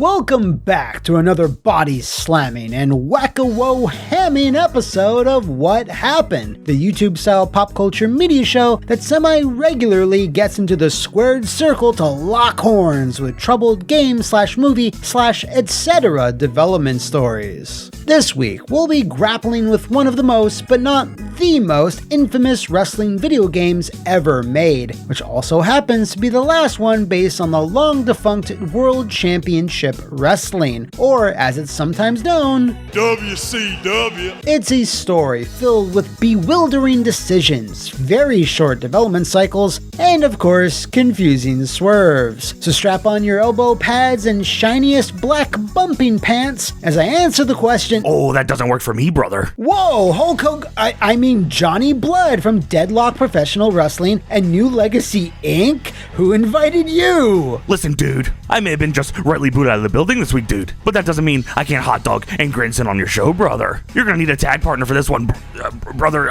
welcome back to another body-slamming and whack-a-woe-hamming episode of What Happened, the YouTube-style pop culture media show that semi-regularly gets into the squared circle to lock horns with troubled game/movie/etc. development stories. This week, we'll be grappling with one of the most, but not the most, infamous wrestling video games ever made, which also happens to be the last one based on the long-defunct World Championship Wrestling, or as it's sometimes known, WCW. It's a story filled with bewildering decisions, very short development cycles, and of course, confusing swerves. So strap on your elbow pads and shiniest black bumping pants as I answer the question, "Oh, that doesn't work for me, brother." Whoa, Hulk Hogan, I mean Johnny Blood from Deadlock Professional Wrestling and New Legacy Inc.? Who invited you? Listen, dude, I may have been just rightly booted out of the building this week, dude, but that doesn't mean I can't hot dog and grandson on your show, brother. You're gonna need a tag partner for this one, brother,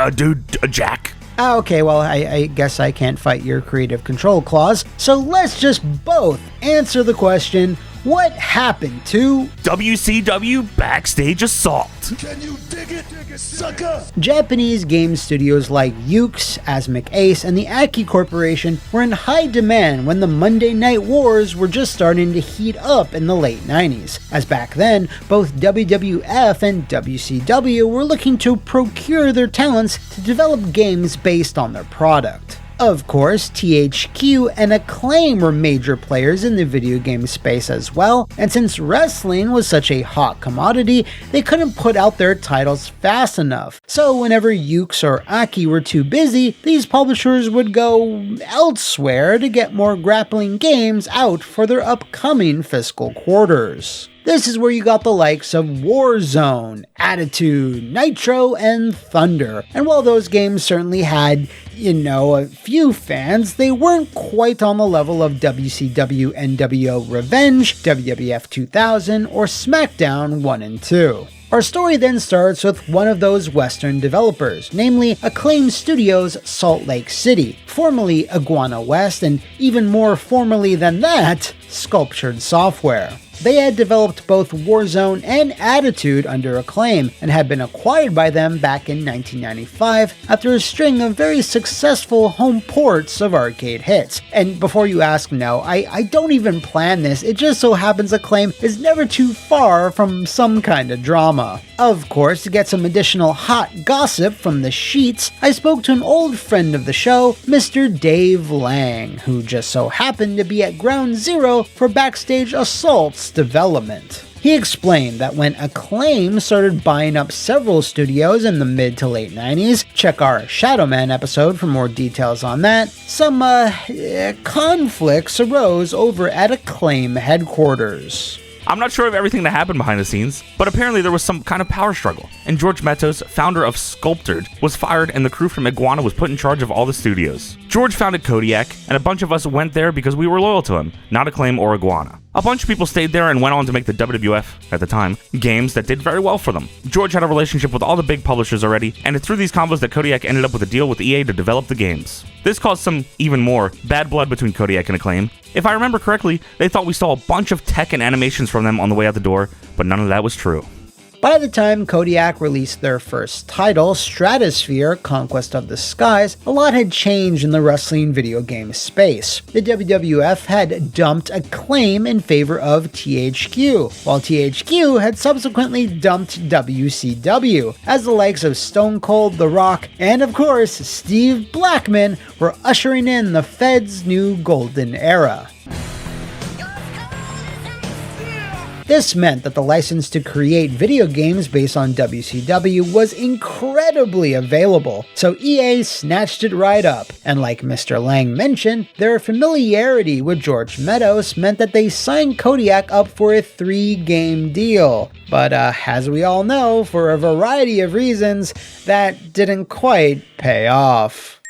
Jack. Okay, well, I guess I can't fight your creative control clause, so let's just both answer the question, what happened to WCW Backstage Assault? Can you dig it, sucker? Japanese game studios like Yuke's, Asmik Ace, and the Aki Corporation were in high demand when the Monday Night Wars were just starting to heat up in the late 90s, as back then, both WWF and WCW were looking to procure their talents to develop games based on their product. Of course, THQ and Acclaim were major players in the video game space as well, and since wrestling was such a hot commodity, they couldn't put out their titles fast enough. So whenever Yuke's or Aki were too busy, these publishers would go elsewhere to get more grappling games out for their upcoming fiscal quarters. This is where you got the likes of Warzone, Attitude, Nitro, and Thunder. And while those games certainly had, a few fans, they weren't quite on the level of WCW NWO Revenge, WWF 2000, or SmackDown 1 and 2. Our story then starts with one of those Western developers, namely Acclaim Studios' Salt Lake City, formerly Iguana West, and even more formally than that, Sculptured Software. They had developed both Warzone and Attitude under Acclaim, and had been acquired by them back in 1995 after a string of very successful home ports of arcade hits. And before you ask, no, I don't even plan this, it just so happens Acclaim is never too far from some kind of drama. Of course, to get some additional hot gossip from the sheets, I spoke to an old friend of the show, Mr. Dave Lang, who just so happened to be at ground zero for Backstage Assault's development. He explained that when Acclaim started buying up several studios in the mid to late 90s, check our Shadow Man episode for more details on that, some conflicts arose over at Acclaim headquarters. I'm not sure of everything that happened behind the scenes, but apparently there was some kind of power struggle, and George Metos, founder of Sculptured, was fired and the crew from Iguana was put in charge of all the studios. George founded Kodiak, and a bunch of us went there because we were loyal to him, not Acclaim or Iguana. A bunch of people stayed there and went on to make the WWF, at the time, games that did very well for them. George had a relationship with all the big publishers already, and it's through these combos that Kodiak ended up with a deal with EA to develop the games. This caused some, even more, bad blood between Kodiak and Acclaim. If I remember correctly, they thought we saw a bunch of tech and animations from them on the way out the door, but none of that was true. By the time Kodiak released their first title, Stratosphere: Conquest of the Skies, a lot had changed in the wrestling video game space. The WWF had dumped Acclaim in favor of THQ, while THQ had subsequently dumped WCW, as the likes of Stone Cold, The Rock, and of course Steve Blackman were ushering in the Fed's new golden era. This meant that the license to create video games based on WCW was incredibly available, so EA snatched it right up, and like Mr. Lang mentioned, their familiarity with George Metos meant that they signed Kodiak up for a 3-game deal. But as we all know, for a variety of reasons, that didn't quite pay off.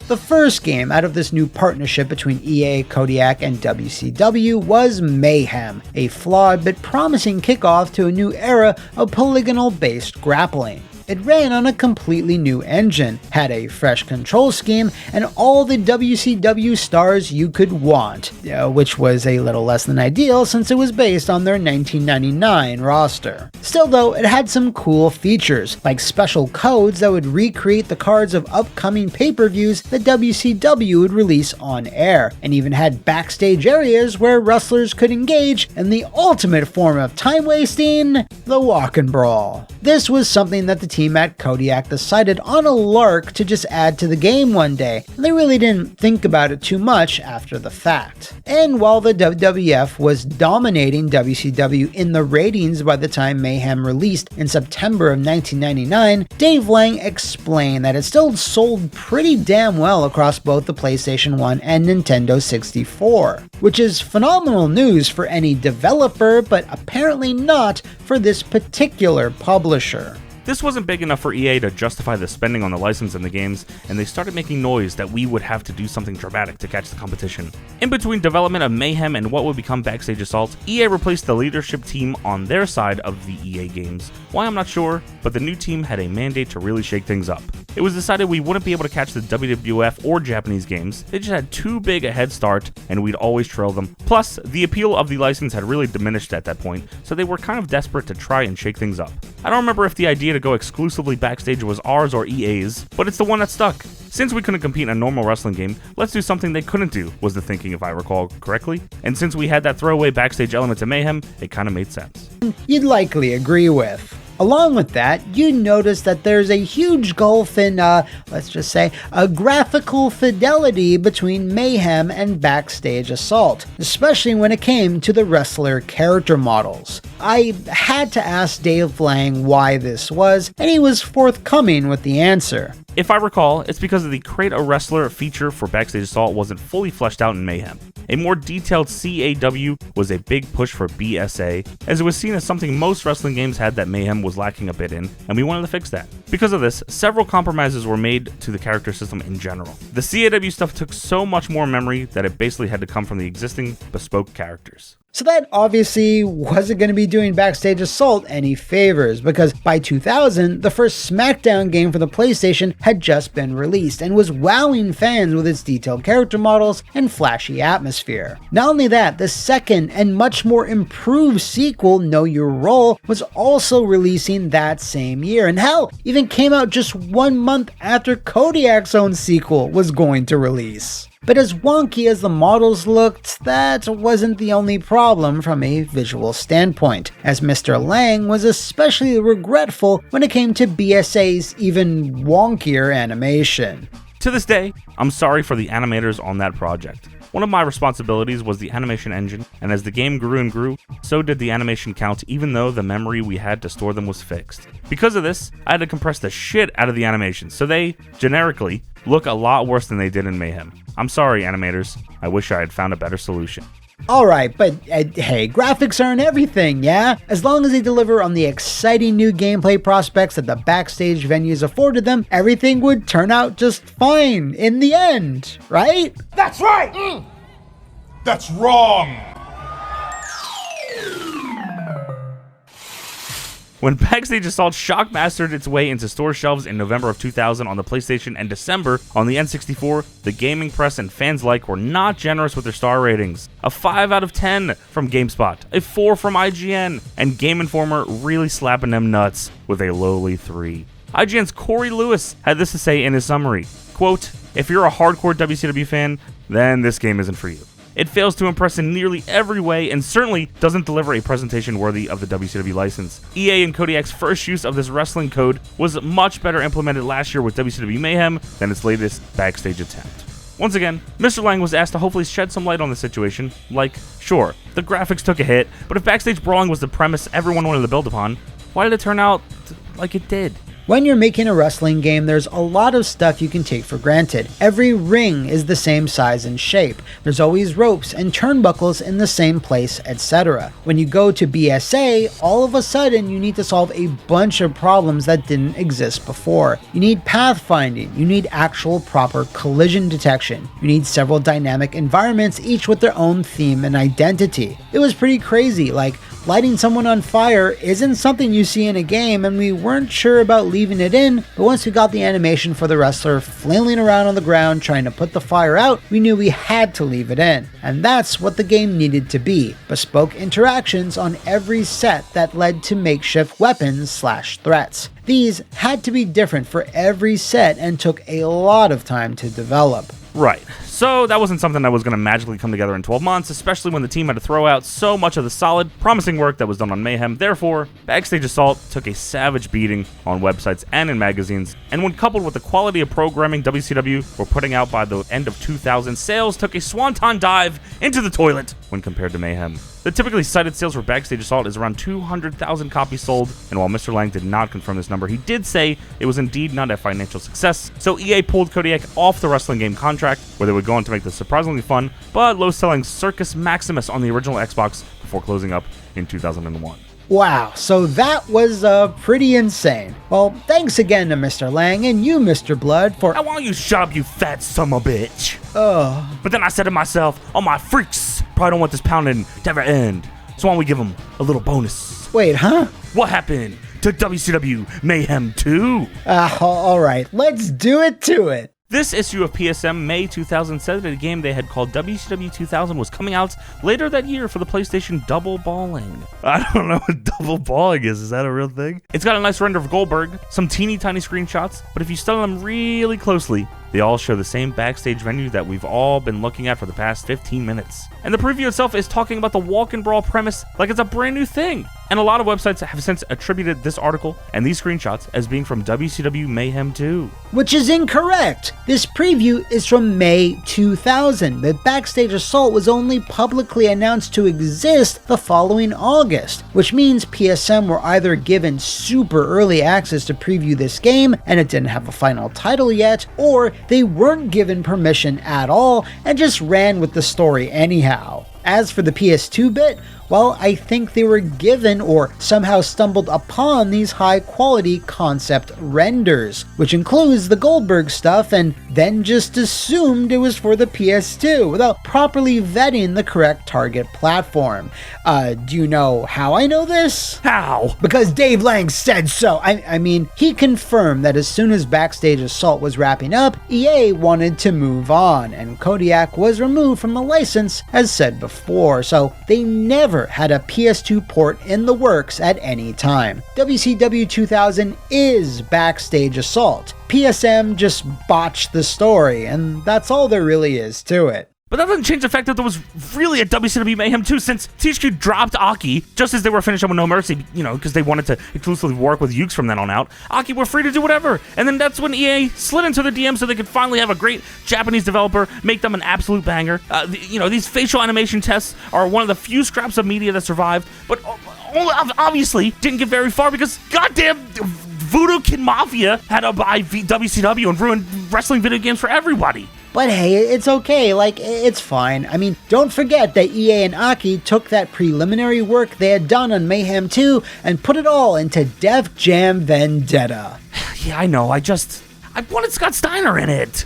The first game out of this new partnership between EA, Kodiak, and WCW was Mayhem, a flawed but promising kickoff to a new era of polygonal-based grappling. It ran on a completely new engine, had a fresh control scheme, and all the WCW stars you could want, which was a little less than ideal since it was based on their 1999 roster. Still though, it had some cool features, like special codes that would recreate the cards of upcoming pay-per-views that WCW would release on air, and even had backstage areas where wrestlers could engage in the ultimate form of time wasting, the walk and brawl. This was something that the team at Kodiak decided on a lark to just add to the game one day, and they really didn't think about it too much after the fact. And while the WWF was dominating WCW in the ratings by the time Mayhem released in September of 1999, Dave Lang explained that it still sold pretty damn well across both the PlayStation 1 and Nintendo 64, which is phenomenal news for any developer, but apparently not for this particular publisher. This wasn't big enough for EA to justify the spending on the license in the games, and they started making noise that we would have to do something dramatic to catch the competition. In between development of Mayhem and what would become Backstage Assault, EA replaced the leadership team on their side of the EA games. Why, I'm not sure, but the new team had a mandate to really shake things up. It was decided we wouldn't be able to catch the WWF or Japanese games, they just had too big a head start and we'd always trail them. Plus, the appeal of the license had really diminished at that point, so they were kind of desperate to try and shake things up. I don't remember if the idea to go exclusively backstage was ours or EA's, but it's the one that stuck. Since we couldn't compete in a normal wrestling game, let's do something they couldn't do, was the thinking if I recall correctly. And since we had that throwaway backstage element to Mayhem, it kinda made sense. You'd likely agree with. Along with that, you notice that there's a huge gulf in, let's just say, a graphical fidelity between Mayhem and Backstage Assault, especially when it came to the wrestler character models. I had to ask Dave Lang why this was, and he was forthcoming with the answer. If I recall, it's because of the Create a Wrestler feature for Backstage Assault wasn't fully fleshed out in Mayhem. A more detailed CAW was a big push for BSA, as it was seen as something most wrestling games had that Mayhem was lacking a bit in, and we wanted to fix that. Because of this, several compromises were made to the character system in general. The CAW stuff took so much more memory that it basically had to come from the existing bespoke characters. So that obviously wasn't going to be doing Backstage Assault any favors, because by 2000, the first SmackDown game for the PlayStation had just been released and was wowing fans with its detailed character models and flashy atmosphere. Not only that, the second and much more improved sequel, Know Your Role, was also releasing that same year, and hell, even came out just 1 month after Kodiak's own sequel was going to release. But as wonky as the models looked, that wasn't the only problem from a visual standpoint, as Mr. Lang was especially regretful when it came to BSA's even wonkier animation. To this day, I'm sorry for the animators on that project. One of my responsibilities was the animation engine, and as the game grew and grew, so did the animation count even though the memory we had to store them was fixed. Because of this, I had to compress the shit out of the animations, so they, generically, look a lot worse than they did in Mayhem. I'm sorry, animators. I wish I had found a better solution. Alright, but hey, graphics aren't everything, yeah? As long as they deliver on the exciting new gameplay prospects that the backstage venues afforded them, everything would turn out just fine in the end, right? That's right! That's wrong! When Backstage Assault shockmastered its way into store shelves in November of 2000 on the PlayStation and December on the N64, the gaming press and fans alike were not generous with their star ratings. A 5 out of 10 from GameSpot, a 4 from IGN, and Game Informer really slapping them nuts with a lowly 3. IGN's Corey Lewis had this to say in his summary, quote, "If you're a hardcore WCW fan, then this game isn't for you. It fails to impress in nearly every way and certainly doesn't deliver a presentation worthy of the WCW license. EA and Kodiak's first use of this wrestling code was much better implemented last year with WCW Mayhem than its latest backstage attempt." Once again, Mr. Lang was asked to hopefully shed some light on the situation, like, sure, the graphics took a hit, but if backstage brawling was the premise everyone wanted to build upon, why did it turn out like it did? When you're making a wrestling game, there's a lot of stuff you can take for granted. Every ring is the same size and shape. There's always ropes and turnbuckles in the same place, etc. When you go to BSA, all of a sudden you need to solve a bunch of problems that didn't exist before. You need pathfinding, you need actual proper collision detection, you need several dynamic environments, each with their own theme and identity. It was pretty crazy, like Lighting someone on fire isn't something you see in a game, and we weren't sure about leaving it in, but once we got the animation for the wrestler flailing around on the ground trying to put the fire out, we knew we had to leave it in. And that's what the game needed to be: bespoke interactions on every set that led to makeshift weapons/threats. These had to be different for every set and took a lot of time to develop. Right. So that wasn't something that was going to magically come together in 12 months, especially when the team had to throw out so much of the solid, promising work that was done on Mayhem. Therefore, Backstage Assault took a savage beating on websites and in magazines, and when coupled with the quality of programming WCW were putting out by the end of 2000, sales took a swanton dive into the toilet when compared to Mayhem. The typically cited sales for Backstage Assault is around 200,000 copies sold, and while Mr. Lang did not confirm this number, he did say it was indeed not a financial success, so EA pulled Kodiak off the wrestling game contract, where they would go on to make the surprisingly fun, but low-selling Circus Maximus on the original Xbox before closing up in 2001. Wow, so that was pretty insane. Well, thanks again to Mr. Lang and you, Mr. Blood, for— Now, why don't you shut up, you fat son of a bitch? Oh. But then I said to myself, oh, my freaks probably don't want this pounding to ever end, so why don't we give them a little bonus? Wait, huh? What happened to WCW Mayhem 2? Alright, let's do it to it. This issue of PSM May 2000 said that a game they had called WCW 2000 was coming out later that year for the PlayStation Double Balling. I don't know what double balling is. Is that a real thing? It's got a nice render of Goldberg, some teeny tiny screenshots, but if you study them really closely, they all show the same backstage venue that we've all been looking at for the past 15 minutes. And the preview itself is talking about the walk and brawl premise like it's a brand new thing. And a lot of websites have since attributed this article and these screenshots as being from WCW Mayhem 2. Which is incorrect. This preview is from May 2000, but Backstage Assault was only publicly announced to exist the following August, which means PSM were either given super early access to preview this game and it didn't have a final title yet, or they weren't given permission at all and just ran with the story anyhow. As for the PS2 bit, well, I think they were given or somehow stumbled upon these high-quality concept renders, which includes the Goldberg stuff, and then just assumed it was for the PS2 without properly vetting the correct target platform. Do you know how I know this? How? Because Dave Lang said so. I mean, he confirmed that as soon as Backstage Assault was wrapping up, EA wanted to move on, and Kodiak was removed from the license, as said before, so they never had a PS2 port in the works at any time. WCW 2000 is Backstage Assault. PSM just botched the story, and that's all there really is to it. But that doesn't change the fact that there was really a WCW Mayhem 2, since THQ dropped Aki just as they were finishing with No Mercy, because they wanted to exclusively work with Ukes from then on out. Aki were free to do whatever, and then that's when EA slid into the DM so they could finally have a great Japanese developer make them an absolute banger. These facial animation tests are one of the few scraps of media that survived, but obviously didn't get very far because goddamn Voodoo Kid Mafia had to buy WCW and ruin wrestling video games for everybody. But hey, it's okay, it's fine. I mean, don't forget that EA and Aki took that preliminary work they had done on Mayhem 2 and put it all into Def Jam Vendetta. Yeah, I know, I wanted Scott Steiner in it.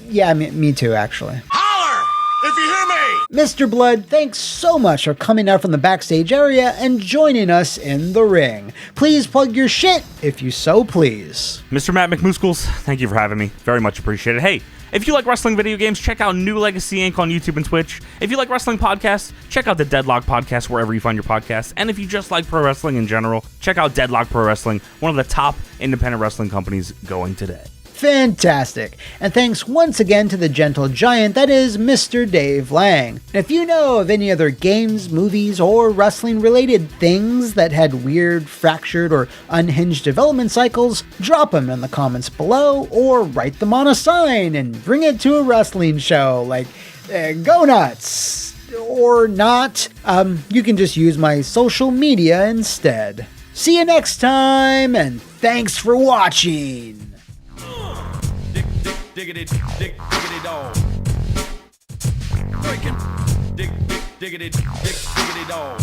Yeah, me too, actually. Holler if you hear me! Mr. Blood, thanks so much for coming out from the backstage area and joining us in the ring. Please plug your shit, if you so please. Mr. Matt McMuscles, thank you for having me. Very much appreciated. Hey, if you like wrestling video games, check out New Legacy Inc. on YouTube and Twitch. If you like wrestling podcasts, check out the Deadlock Podcast wherever you find your podcasts. And if you just like pro wrestling in general, check out Deadlock Pro Wrestling, one of the top independent wrestling companies going today. Fantastic. And thanks once again to the gentle giant that is Mr. Dave Lang. And if you know of any other games, movies, or wrestling related things that had weird, fractured, or unhinged development cycles, drop them in the comments below or write them on a sign and bring it to a wrestling show like Go Nuts! Or not. You can just use my social media instead. See you next time, and thanks for watching! Diggity dog. Breaking. Diggity dog.